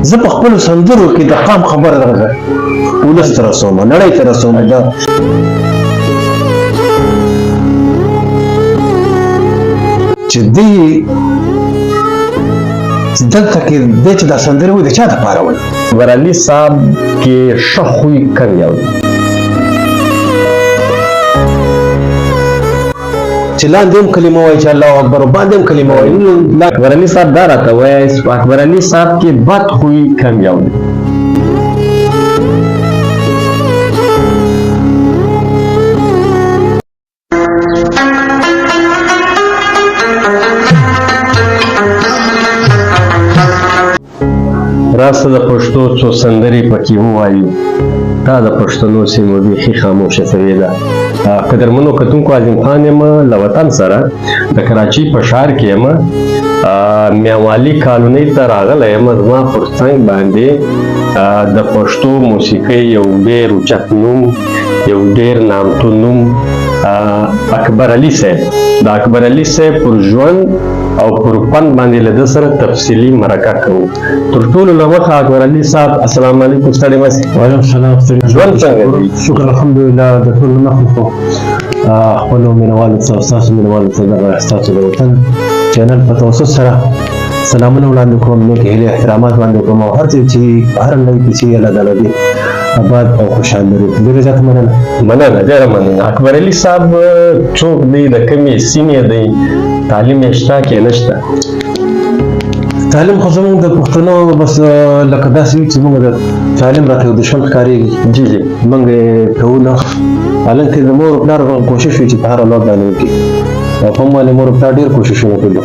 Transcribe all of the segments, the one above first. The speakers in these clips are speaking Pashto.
زه په خپلو سندرو کې د قام خبره دغه ولس ته رسوم، نړۍ ته رسوم. چې دی دلته کې دی چې دا سندرې وایي د چا دپاره وایي؟ اکبر علي صاحب کې ښه خوی کم یو دی چې لاندې هم کلمه وایي چې الله اکبر او باندې هم کلمه وایي. اکبر علي صاحب دا راته وایي اکبر علي صاحب کې بد خوی کم یو دی. راسته د پښتو څو سندرې پکې ووایو دا د پښتنو سیمو بیخي خاموشه سوې ده. قدرمنو کتونکو، عظیم خان یم له وطن سره د کراچۍ په ښار کې یم، میاوالي کالونۍ ته راغلی یم. زما پر څنګ باندې د پښتو موسیقۍ یو ډېر اوچت نوم، یو ډېر نامتو نوم اکبر علي صاحب. د اکبر علي صاحب پر ژوند او پر فن باندې له ده سره تفصیلي مرکه کوو. تر ټولو له مخه اکبر علي صاحب السلام علیکم. ستړي مه شئ. وعلیکم السلام. ژوند څنګه دی؟ شکر الحمدلله. د ټولو نه خو خپلو مینوالو ته او ستاسو مینوالو ته دغه ستاسو د وطن چینل په توسط سره سلامونه وړاندې کوم، نیکې هیلې احترامات وړاندې کوم، او هر څه چې هر نوي کې چې الله تعالی دې آباد او خوشحال لري. ډېره زیاته مننه. ډېره مننه. اکبر علي صاحب څوک دی؟ د کومې سیمې دی؟ تعلیم یې شته که نشته؟ تعلیم خو زموږ د پښتنو بس لکه داسې وي چې موږ د تعلیم راته یو دشمن ښکارېږي. جی جی موږ یې کوو نه، حالانکې د مور پلار کوشش وي چې په هر حالات باندې وکړي، او هم ولې مور پلار ډېر کوششونه کوي.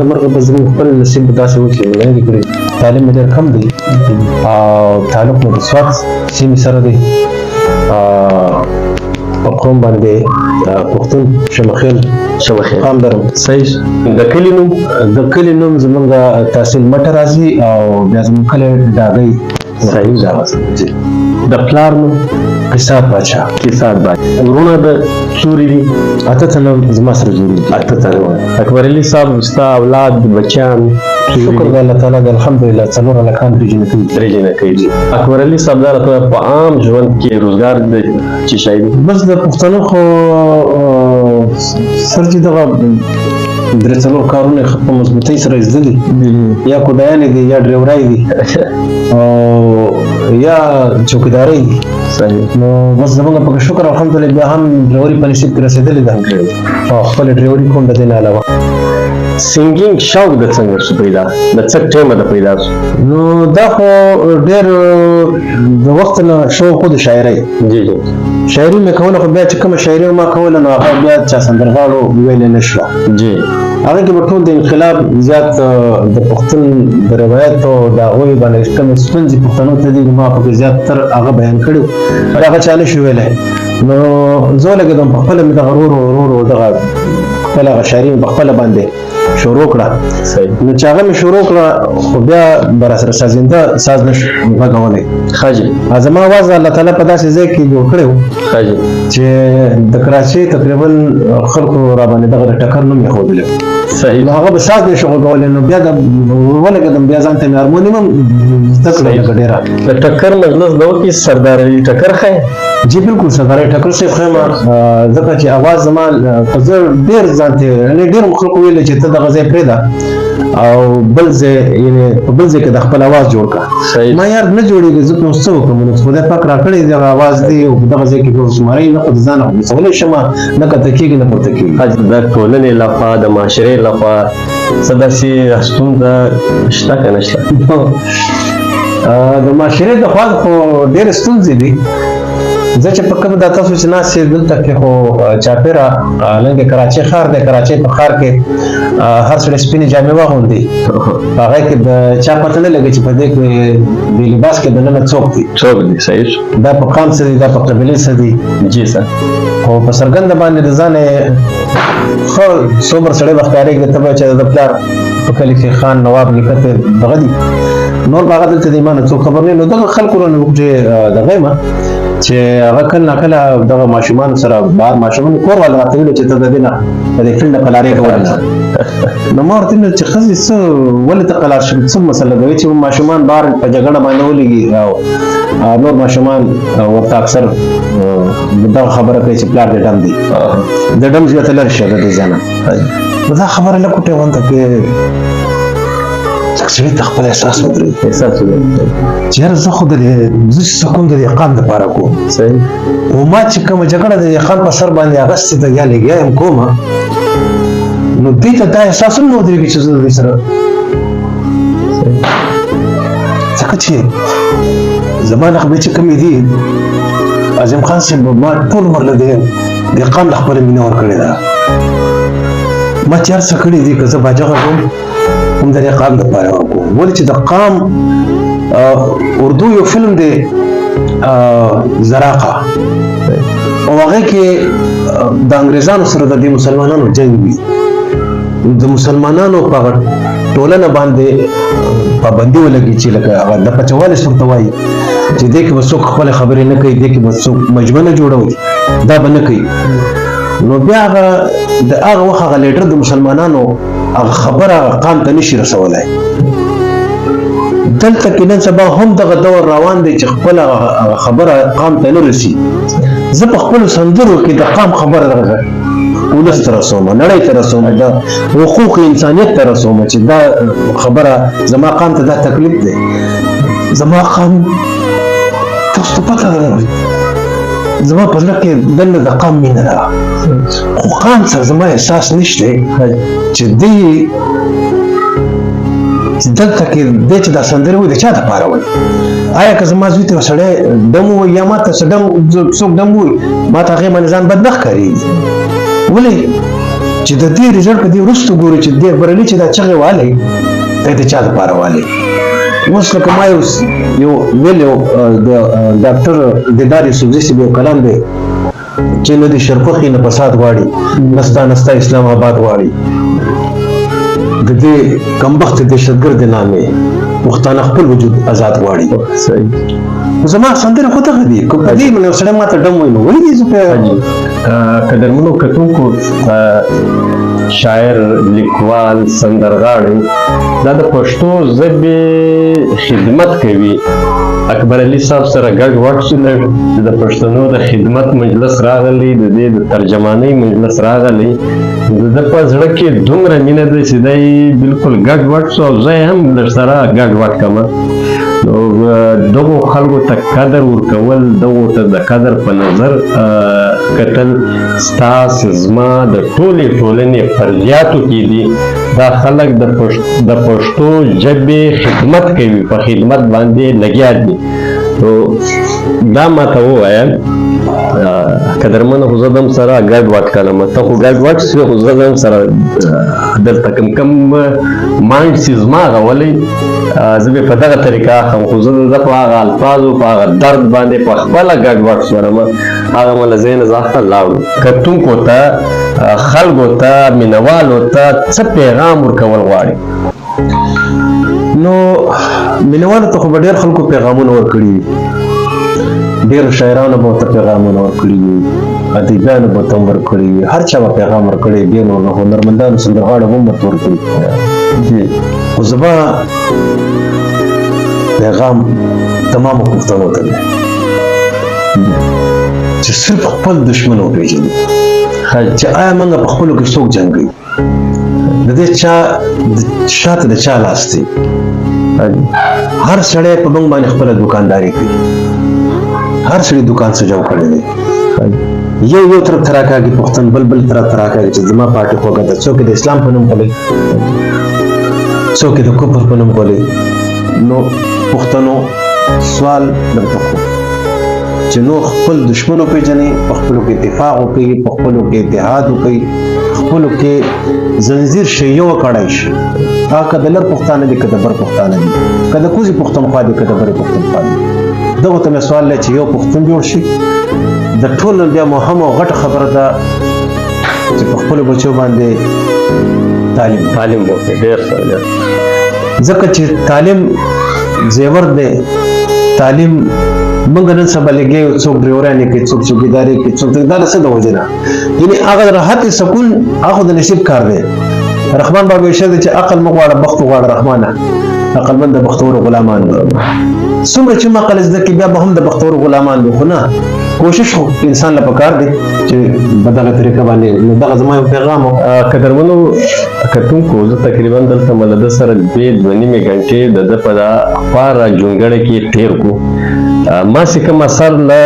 مرغه به زموږ خپل نصیب داسې و چې موږ نه دي کړي. تعلیم مې ډېر کم دی او تعلق مې د سوات سیمې سره دی. په قوم باندې پښتون شمخیل قام لرم. صحیح. د کلي نوم؟ د کلي نوم زموږ تحصیل مټه راځي او بیا زموږ کلی ډاګۍ. صحیح ده. د پلار نوم؟ قصاد باچا. قصاد باچا. ورونه د څوري دي؟ 8 تنه زما سره جوړ دي. 8 تنه. اکبر علي صاحب ستا اولاد بچیان؟ شکر د الله تعالی د الحمدلله 4 هلکان درجنه کوي. اکبر علي صاحب دا راته په عام ژوند کې روزګار د څه شی دی؟ بس د پښتنو خو سر چې دغه 3-4 کارونه په مضبوطۍ سره زده دي، یا کودیانې دي، یا ډریورۍ دي، او یا چوکیدارۍ دي. صحیح. نو بس زموږ پکې شکر الحمدلله بیا هم ډریوري په نصیب کې رسېدلې ده، او خپل ډریوري کوم د دې نه علاوه. سنګینګ شوق د څنګه شو پیدا؟ د څه ټیمه د پیدا شو؟ نو دا خو ډېر د وخت نه شوق و د شاعرۍ. جی جی. شاعري مې کوله، خو بیا چې کومه شاعري ما کوله نو هغه بیا چا سندرغاړو ویلې نه شوه. جی. هغه کې به ټول د انقلاب زیات د پښتون د روایت او د هغوی باندې کومې ستونزې پښتنو ته دي ما پکې زیات تر هغه بیان کړي و، هغه چا نه شو ویلی. نو زه ولګېدم په خپله مې دغه ورو دغه خپله هغه شاعري مې په خپله باندې شروع کړه. نو چې هغه مې شروع کړه خو بیا به راسره سازنده ساز نه شو غږولی. ښه جي. زما اواز الله تعالی په داسې ځای کې جوړ کړی و چې د کراچۍ تقریبا خلکو راباندې دغه د ټکر نوم ایښودلی و. صحیح. نو هغه به ساز نه شو غږولی، نو بیا ولګېدم بیا ځان ته مې هارمونیم هم زده کړه لږه ډېره. د ټکر مجلس به وکړي سردار علي ټکر ښایي؟ جی بالکل سردار علي ټکر صاحب ښیم، ځکه چې اواز زما زه ډېر ځان ته یعنې ډېر خلکو ویلي چې ته دغه ځای پرېږده او بل ځای یعنې په بل ځای کې د خپل اواز جوړ کړه. ما یار نه جوړېږي، زه نو څه وکړم؟ نو خدای پاک راکړی دغه اواز دی او په دغه ځای کې به زمری نه خو د ځانه غوڅولی شم، نه کته کېږي نه پورته کېږي. د ټولنې لخوا د معاشرې لخوا څه داسې ستونزه شته که نه شته؟ د معاشرې د خوا خو ډېرې ستونزې دي. زه چې په کوم دا تاسو چې ناست یې دلته کې خو چاپېره لنګې کراچۍ ښار دی، کراچۍ په ښار کې هر سړی سپینې جامې واغوندي، په هغې کې د چا پته نه لګي چې په دې کې د لباس کې دننه څوک دي. صحیح. دا په قام څه دي، دا په قبیلې څه دي. جی سر. خو په څرګنده باندې د ځان یې ښه صبر سړی به ښکارېږي ته به چې د پلار په کلي کې خان نواب نیکه ته دغه دي، نور به هغه دلته د ایمان څوک خبر نه. نو دغه خلکو نه چې دغه یم چې هغه کله ناکله دغه ماشومان سره بار ماشومان کور والا راته ویل چې ته د دې نه د دې فیلډ نه قلارې کولی نو ما ورته ویل چې ښځې څه ولې ته قلار شوې څه مسله کوي چې ماشومان بار په جګړه باندې ولګي او نور ماشومان ورته اکثر دغه خبره کوي چې پلار دې ډم دی د ډم ځای ته لرې شه د دې ځای نه نو دا خبره لږ ټوټې غونته کې سړي ته خپل احساس ودرېد چې یاره زه خو زه چې څه کوم د دې اقام دپاره کوم خو ما چې کومه جګړه د اقام په سر باندې اغستې ده یا لګیا یم کومه نو دوی ته دا احساس هم نه ودرېږي چې زه د دوی سره ځکه چې زما نغمې چې کومې دي عظیم خان صاحب ما ټول عمر له د اقام له خپله مینه ورکړې ده ما چې هر څه کړي دي که زه باجغه کوم هم د قام دپاره وکړو ولې چې د قام اردو یو فلم دی زراقه او هغې کې د انګریزانو سره د دې مسلمانانو جنګ وي د مسلمانانو په ټولنه باندې پابندي ولګي چې لکه هغه د پچوالي ورته وایي چې دې کې به څوک خپلې خبرې نه کوي دې کې به څوک مجمع نه جوړوي دا به نه کوي نو بیا هغه د هغه وخت هغه لیډر د مسلمانانو هغه خبره قام ته نشي رسولی دلته کې نن سبا هم دغه دور روان دی چې خپل خبره قام ته نه رسي زه په خپلو سندرو کې د قام خبره ولس ته رسوم نړۍ ته رسوم د حقوق انسانیت ته رسوم چې دا خبره زما قام ته دا تکلیف دی زما قام تاسو ته پته ده زما په زړه کې دننه د قام مینه ده خو قام سره زما احساس نشته چې دی دلته کې دی چې دا سندرې وایي د چا دپاره وایي آیا که زما زوی ته سړی ډم ووایي یا ما ته څوک ډم ووایي ما ته هغې باندې ځان بد نه ښکارېږي ولې چې د دې رزلټ په دې وروسته ګورو چې دې برلي چې دا چغې والی دی د چا دپاره والی اوس لکه ما یو ویلی د ډاکټر دیدار یوسفزي صاحب یو کلام دی چې نه د شرپخې نه فساد غواړي نستا نستا اسلام آباد غواړي د دې کمبخت دهشتګرد نامې پښتانه خپل وجود آزاد غواړي زما سندره خو دغه دي که په دې باندې یو سړی ماته ډم وایي نو ولې دې زه په قدرمنو کتونکو شاعر لیکوال سندرغاړی دا د پښتو ژبې خدمت کوي اکبر علي صاحب سره ګډ وډ شو چې د پښتنو د خدمت مجلس راغلی د دې د ترجمانۍ مجلس راغلی د ده په زړه کې دومره مینه ده چې دی بالکل ګډ وډ شو او زه یې هم لږ سره ګډ وډ کړم نو دغو خلکو ته قدر ورکول دغو ته د قدر په نظر کتل ستاسو زما د ټولې ټولنې فرضیاتو کې دي دا خلک د پښتو ژبې خدمت کوي په خدمت باندې لګیا دي نو دا ماته ووایه قدرمنه خو زه دم سره ګډ وډ کړم ته خو ګډ وډ شوې خو زه دم سره دلته کوم مایند چې زما غولی زه به په دغه طریقه اخلم خو زه په هغه الفاظو په هغه درد باندې په خپله ګډ وډ شولم هغه مله ذهن زه اخته لاړو کتونکو ته خلکو ته مینوالو ته څه پیغام ورکول غواړي نو مینوالو ته خو به ډېر خلکو پیغامونه ورکړي ډېرو شاعرانو به ورته پیغامونه ورکړي وي ادیبانو به ورته هم ورکړي وي هر چا به پیغام ورکړی ډېر نو هنرمندانو سندرغاړو به هم ورته ورکړي خو زما پیغام تمامو پښتنو ته دی چې صرف خپل دشمن وپېژني چې آیا موږ په خپلو کې څوک جنګوي د دې شاته د چا لاس دی هر سړی په موږ باندې خپله دوکانداري کوي هر سړی دوکان څه جوړ کړی دی یو طرف ته راکاږي پښتون بل طرف ته راکاږي چې زما پارټي خوږه ده څوک د اسلام په نوم پلی څوک د کفر په نوم پلی نو پښتنو سوال درته کوم چې نو خپل دشمن وپېژنئ په خپلو کې دفاع وکړئ په خپلو کې اتحاد وکړئ خپلو کې زنځیر شی یو کړی شي هغه که د لر پښتانه دي که د بر پښتانه دي که د کوزي پښتونخوا دي که د برې پښتونخوا دي دغو ته مې سوال دی چې یو پښتون جوړ شي د ټولو بیا مهمه او غټه خبره ده چې په خپلو بچو باندې تعلیم وکړي ډېر ښه ځکه چې تعلیم زیور دی تعلیم موږ نن سبا لګي څوک ډریورانه کې څوک چوکیداری کې څوک دا څه د وجنه یعنی هغه راحت سکون هغه د نصیب کار دی رحمان بابا ارشاد چې عقل مغواړه بخت غواړه رحمانه عقل مند بختور غلامان څومره چې ما قل زده کې بیا به هم د بختور غلامان خو نه کوشش انسان لپاره کار دی چې بدله طریقه باندې نو دغه زما یو پیغام قدرمنو کتونکو زه تقریبا دلته ملده سره دوه نیمې غنټې د ده په دا خپاره جونګړه کې تېر کړو ما چې کوم اثر له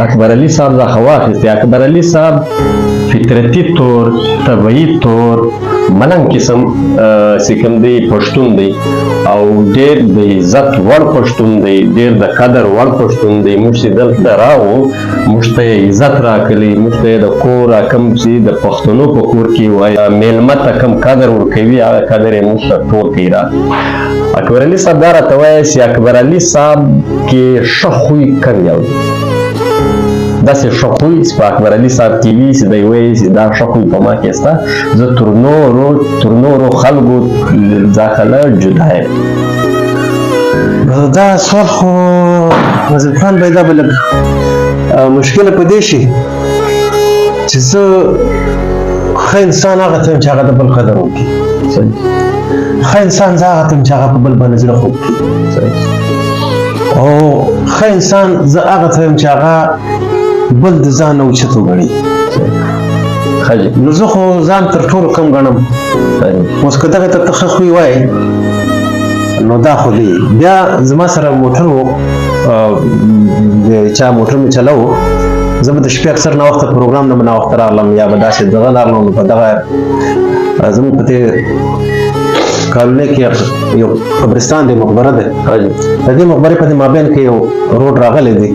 اکبر علي صاحب څخه واخیستی اکبر علي صاحب فطرتي طور طبعي طور ملنګ قسم چې کوم دی پښتون دی او ډېر د عزت وړ پښتون دی ډېر د قدر وړ پښتون دی موږ چې دلته راغلو موږ ته یې عزت راکړي موږ ته یې د کور کوم چې د پښتنو په کور کې وایي میلمه ته کوم قدر ورکوي هغه قدر یې موږ ته ټول کوي را اکبر علي صاحب دا راته وایي چې اکبر علي صاحب کې ښه خوی کم یو دی داسې ښه خوی چې په اکبر علي صاحب کې وي چې دی وایي چې دا ښه خوی په ما کې شته زه تر نورو خلکو داخله جدا یم دا سوال خو نظیم خان باید دا به لږ مشکله په دې شي چې زه ښه انسان هغه ته یم چې هغه د بل قدر وکړي ښه انسان زه هغه ته یم چې هغه په بل باندې زړه خوږ کړي او ښه انسان زه هغه ته یم چې هغه بل د ځان نه اوچت وګڼي نو زه خو ځان تر ټولو کم ګڼم اوس که دغه ته ته ښه خوی وایې نو دا خو دی بیا زما سره موټر و د چا موټر مې چلو زه به د شپې اکثر ناوخته پروګرام نه به ناوخته راغلم یا به داسې دغه راغلم نو په دغه زموږ په دې کالونۍ کې یو قبرستان دی مقبره دی د دې مقبرې په دې مابین کې یو روډ راغلی دی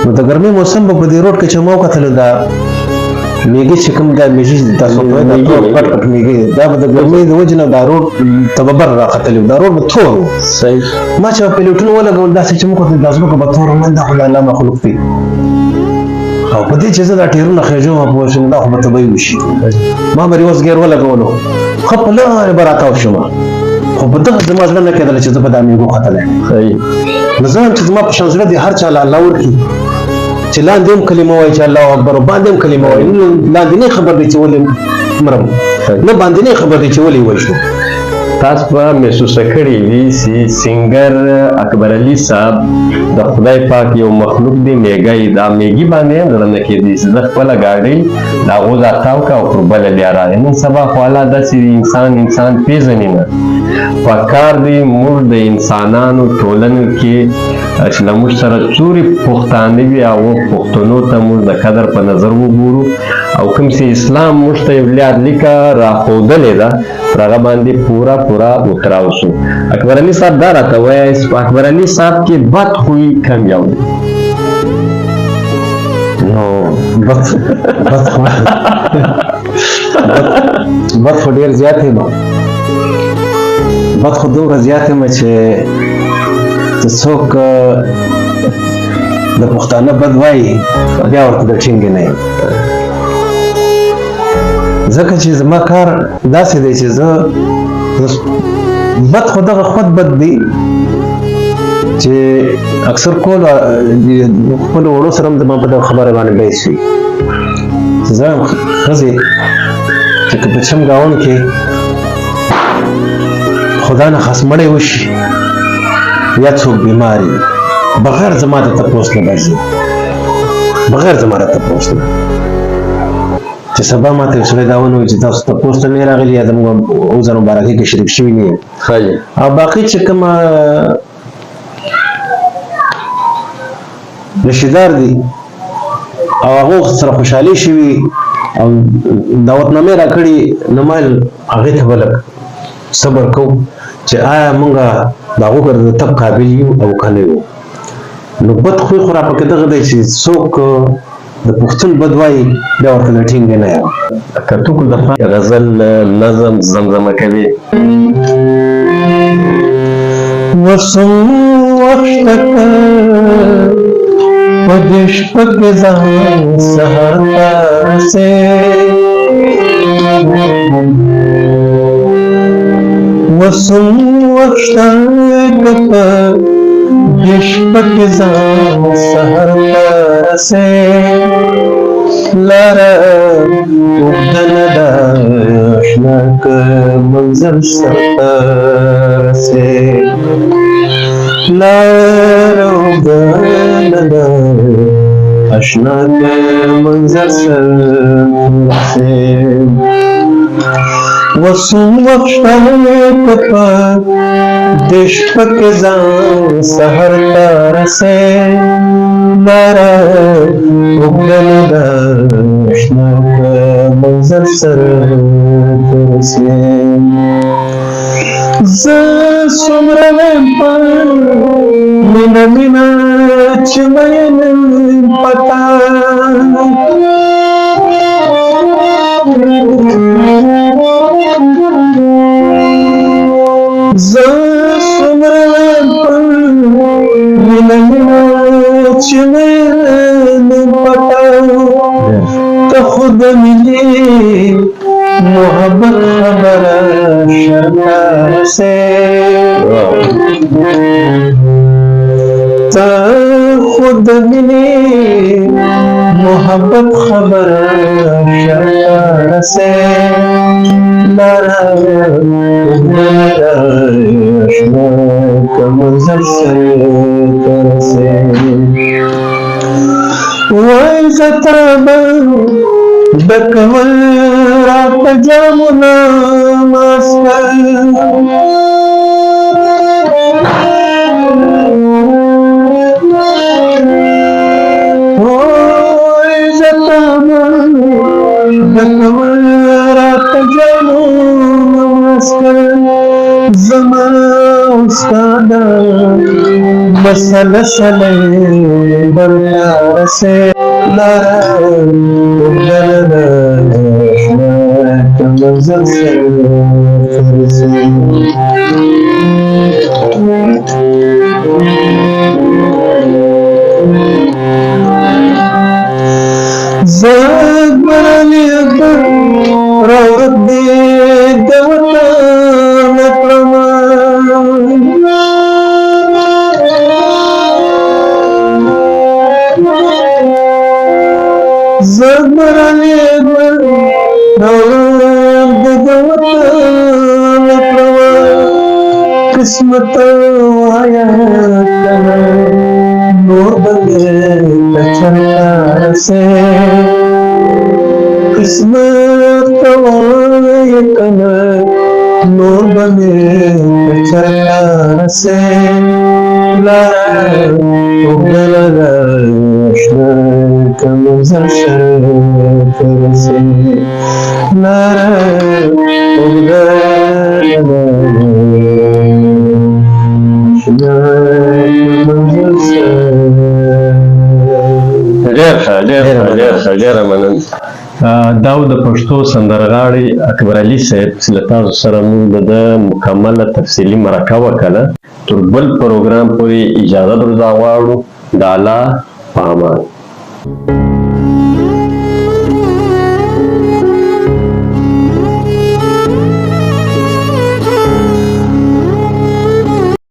نو د ګرمۍ موسم به په دې روډ کې چې ما وکتلو دا میږي چې کوم دا میږي تاسو وایئ دا ټول پټ پټ میږي دا به د ګرمۍ د وجې نه دا روډ ته به بر راختلی دا روډ به تور و ما چې به پلیټونه ولګول داسې چې موږ ورته دا ځمکه به تور ومن دا خو د الله مخلوق دی او په دې چې زه دا ټیرونه خېژوم پوه شوم دا خو به طبیعي وشي ما به ریورس ګیر ولګولو ښه په لارې به راتاو شوم خو په دغه زما زړه نه کېدله چې زه به دا میږو ختلی نو زه هم چې زما په شان زړه دې هر چا له الله ورکړي چې لاندې هم کلمه وایي چې الله اکبر او باندې هم کلمه وایي لاندې نه خبر دی چې ولې مرم نه باندې نه خبر دی چې ولې وشو تاسو به محسوسه کړې وي چې سینګر اکبر علي صاحب د خدای پاک یو مخلوق دی میږی دا میږي باندې هم زړه نه کېدی چې زه خپله ګاډۍ د هغو ځای تاو کړه او پر بله بیا راغی نن سبا خو الله داسې انسان پېژني نه پکار دی موږ د انسانانو ټولنو کې چې له موږ سره څورې پښتانه وي هغو پښتنو ته موږ د قدر په نظر وګورو او کوم چې اسلام موږ ته یو لیکه راښودلې ده پر هغه باندې پوره وتراوسو اکبر علي صاحب دا راته وایي چې په اکبر علي صاحب کې بد خوی کم یو دی نو بد خو ډېر زیات یم بد خو دومره زیات یم چې څوک د پښتانه بد وایي بیا ورته د ټینګې نه یم ځکه چې زما کار داسې دی چې زه بد خو دغه خود بد دی چې اکثر کول خپلو وړو سره هم زما په دغه خبره باندې بحث وي زه هم ښځې چې که په چمګاون کې خدا نه خاص مړی وشي یا څوک بیمار وي بغیر زما د تپوس نه به ځي بغیر زما د تپوس نه چې سبا ماته یو سړی دا ونوایي چې تاسو تپوس ته نه راغلي یا زموږ عذر مبارکۍ کې شریک شوي نه یم او باقي چې کومه رشتهدار دي او هغو سره خوشحالي شوي او دعوتنامې راکړي نو مایل هغې ته به لږ صبر کوو چې آیا موږ د هغو د تب قابل یو او که نه یو نو بد خوی خو راپکې دغه دی چې څوک د پښتون بد وایي بیا ورته د ټینګې نه یم کتوکو دفعه غزل نظم زمزمه کوي وسم وختکه په دې شپه کې ځان سهار ته رسې وسم وختکه په دشپک ځان سحر ته رسې لاره اوږده نه ده اشنا که منزل سرته رسې لاره اوږده نه ده اشنا که منزل سرته رسې وسوم وخشتاوی کپا دشپک ځان سحر ته رسې لاره اوږده نه ده اشنا که منزل سرته رسې زه څومره ویم په مینه مینه چې مین پتا زه څومره ویم په مینه مینه چې مین پتا ته خو د مینې محبت خبره شرته رسې ته خو د مینې محبت خبره شرته رسې لاره اوږده نه ده اشنا که منزل سرته رسې وای زه تا به ډکول راته جامونه ماسته وای زه تا به ډکول راته جامونه ماسته زما استاده مسله سلې درته رسې لاره اوږده نه ده اشنا که منزل سرته رسې زه اکبر علي اکبر راوړت دې د وطن کړمه زه اکبر علي اکبر راوړت دې د وطن کړمه قسمت وایا کنه نور به مې ته چرته رسې قسمت وایا کنه نور به مې ته چرته رسې لاره اوږده نه ده اشنا که منزل سرته رسې لاره اوږده نه ده ډېره مننه دا و د پښتو سندرغاړي اکبر علي صاحب چې له تاسو سره موږ د ده مکمله تفصیلي مرکه وکړه تر بل پروګرام پورې اجازه درڅخه غواړو د الله په امان